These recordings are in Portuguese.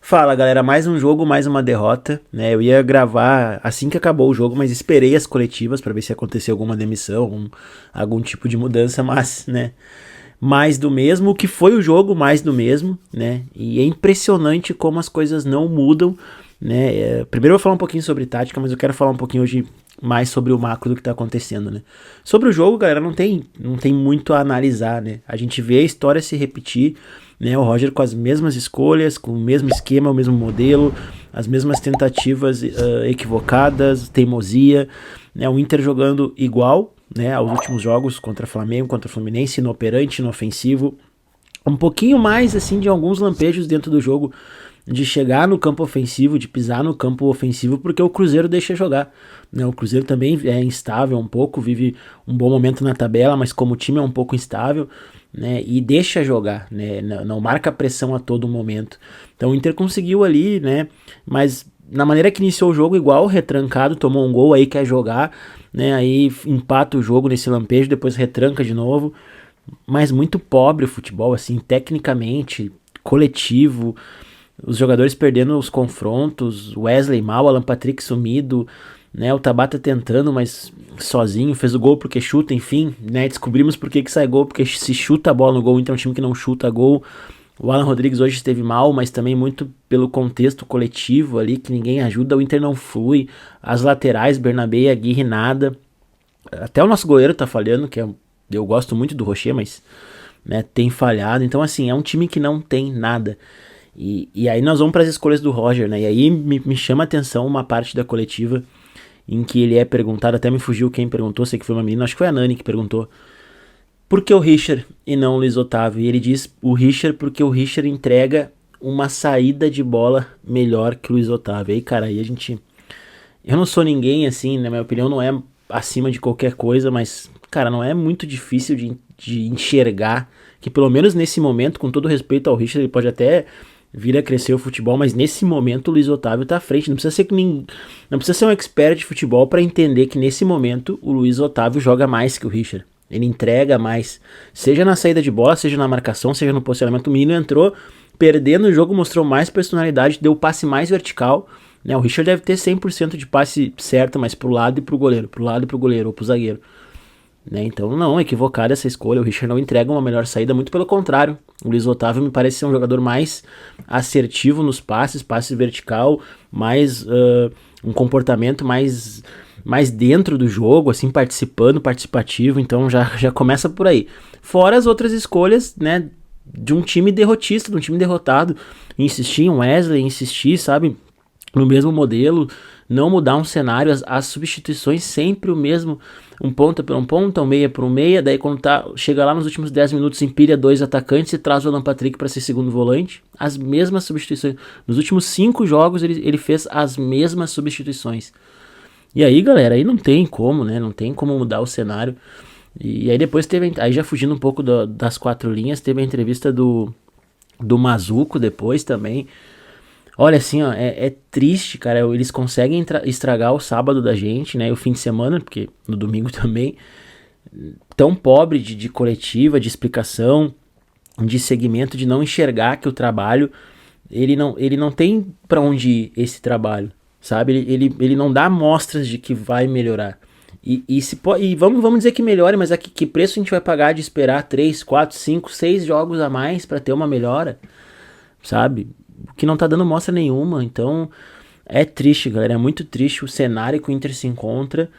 Fala galera, mais um jogo, mais uma derrota, né? Eu ia gravar assim que acabou o jogo, mas esperei as coletivas pra ver se aconteceu alguma demissão, algum tipo de mudança, mas, né? Mais do mesmo, o que foi o jogo, mais do mesmo, né? E é impressionante como as coisas não mudam, né? Primeiro eu vou falar um pouquinho sobre tática, mas eu quero falar um pouquinho hoje mais sobre o macro do que tá acontecendo, né? Sobre o jogo, galera, não tem muito a analisar, né? A gente vê a história se repetir, né? O Roger com as mesmas escolhas, com o mesmo esquema, o mesmo modelo, as mesmas tentativas equivocadas, teimosia, né? O Inter jogando igual, né, aos últimos jogos contra Flamengo, contra Fluminense, inoperante, inofensivo, um pouquinho mais assim de alguns lampejos dentro do jogo, de chegar no campo ofensivo, de pisar no campo ofensivo, porque o Cruzeiro deixa jogar, né? O Cruzeiro também é instável um pouco, vive um bom momento na tabela, mas como o time é um pouco instável, né, e deixa jogar, né, não marca pressão a todo momento. Então o Inter conseguiu ali, né, mas na maneira que iniciou o jogo, igual, retrancado, tomou um gol, aí quer jogar, né, aí empata o jogo nesse lampejo, depois retranca de novo, mas muito pobre o futebol, assim, tecnicamente, coletivo, os jogadores perdendo os confrontos, Wesley mal, Alan Patrick sumido, né, o Tabata tentando, mas sozinho, fez o gol porque chuta, enfim, né, descobrimos por que sai gol, porque se chuta a bola no gol, então é um time que não chuta gol. O Alan Rodrigues hoje esteve mal, mas também muito pelo contexto coletivo ali, que ninguém ajuda, o Inter não flui, as laterais, Bernabé e Aguirre nada, até o nosso goleiro tá falhando, eu gosto muito do Rocher, mas, né, tem falhado, então assim, é um time que não tem nada. E aí nós vamos para as escolhas do Roger, né? E aí me chama a atenção uma parte da coletiva em que ele é perguntado, até me fugiu quem perguntou, sei que foi uma menina, acho que foi a Nani que perguntou, por que o Richard e não o Luiz Otávio? E ele diz o Richard porque o Richard entrega uma saída de bola melhor que o Luiz Otávio. Aí, cara, aí a gente... Eu não sou ninguém, assim, na minha opinião, não é acima de qualquer coisa, mas, cara, não é muito difícil de enxergar que, pelo menos nesse momento, com todo respeito ao Richard, ele pode até vir a crescer o futebol, mas nesse momento o Luiz Otávio tá à frente. Não precisa ser um expert de futebol para entender que nesse momento o Luiz Otávio joga mais que o Richard. Ele entrega mais, seja na saída de bola, seja na marcação, seja no posicionamento. O menino entrou perdendo o jogo, mostrou mais personalidade, deu o passe mais vertical, né? O Richard deve ter 100% de passe certo, mas pro lado e pro goleiro, ou pro zagueiro, né? Então não, equivocada essa escolha. O Richard não entrega uma melhor saída, muito pelo contrário. O Luiz Otávio me parece ser um jogador mais assertivo nos passes, passe vertical, mais um comportamento mais dentro do jogo, assim, participativo. Então já começa por aí. Fora as outras escolhas, né, de um time derrotista, de um time derrotado. Insistir em Wesley, insistir, sabe, no mesmo modelo, não mudar um cenário, as substituições sempre o mesmo, um ponta por um ponta, um meia por um meia, daí quando chega lá nos últimos 10 minutos, empilha dois atacantes e traz o Alan Patrick para ser segundo volante, as mesmas substituições, nos últimos 5 jogos ele fez as mesmas substituições, e aí galera, aí não tem como, né, não tem como mudar o cenário, e aí depois aí já fugindo um pouco das 4 linhas, teve a entrevista do Mazuco depois também. Olha, assim, ó, é triste, cara. Eles conseguem estragar o sábado da gente, né? E o fim de semana, porque no domingo também. Tão pobre de coletiva, de explicação, de segmento, de não enxergar que o trabalho, ele não tem pra onde ir esse trabalho, sabe? Ele não dá amostras de que vai melhorar. E vamos dizer que melhore, mas a que preço a gente vai pagar de esperar 3, 4, 5, 6 jogos a mais pra ter uma melhora, sabe? Que não tá dando mostra nenhuma, então é triste, galera, é muito triste o cenário que o Inter se encontra,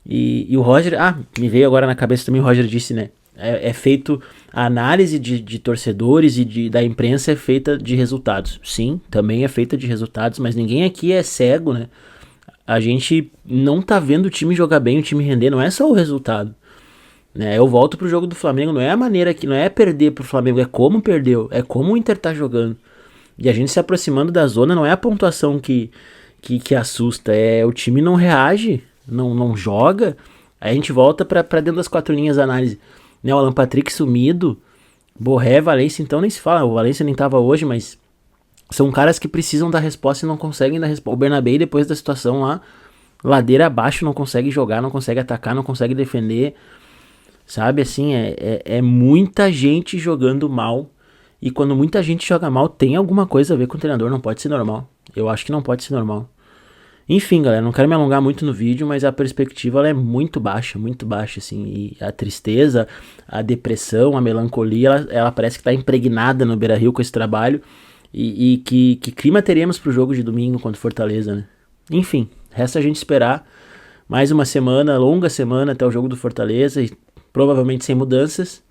e o Roger, me veio agora na cabeça também, o Roger disse, né, é feito, a análise de torcedores e da imprensa é feita de resultados, sim, também é feita de resultados, mas ninguém aqui é cego, né, a gente não tá vendo o time jogar bem, o time render, não é só o resultado, né, eu volto pro jogo do Flamengo, não é a maneira que, não é perder pro Flamengo, é como perdeu, é como o Inter tá jogando. E a gente se aproximando da zona, não é a pontuação que assusta, é o time não reage, não joga, aí a gente volta pra dentro das 4 linhas da análise, né, o Alan Patrick sumido, Borré, Valência, então nem se fala, o Valência nem tava hoje, mas são caras que precisam dar resposta e não conseguem dar resposta. O Bernabé, depois da situação lá, ladeira abaixo, não consegue jogar, não consegue atacar, não consegue defender, sabe, assim, é muita gente jogando mal. E quando muita gente joga mal, tem alguma coisa a ver com o treinador, não pode ser normal. Eu acho que não pode ser normal. Enfim, galera, não quero me alongar muito no vídeo, mas a perspectiva ela é muito baixa, assim. E a tristeza, a depressão, a melancolia, ela parece que tá impregnada no Beira-Rio com esse trabalho. E que clima teremos pro jogo de domingo contra o Fortaleza, né? Enfim, resta a gente esperar mais uma semana, longa semana até o jogo do Fortaleza, e provavelmente sem mudanças.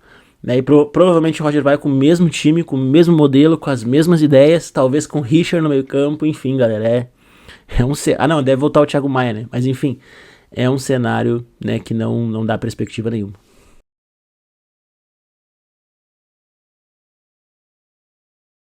Né? E provavelmente o Roger vai com o mesmo time, com o mesmo modelo, com as mesmas ideias, talvez com o Richard no meio campo, enfim, galera, ah não, deve voltar o Thiago Maia, né? Mas enfim, é um cenário, né, que não dá perspectiva nenhuma.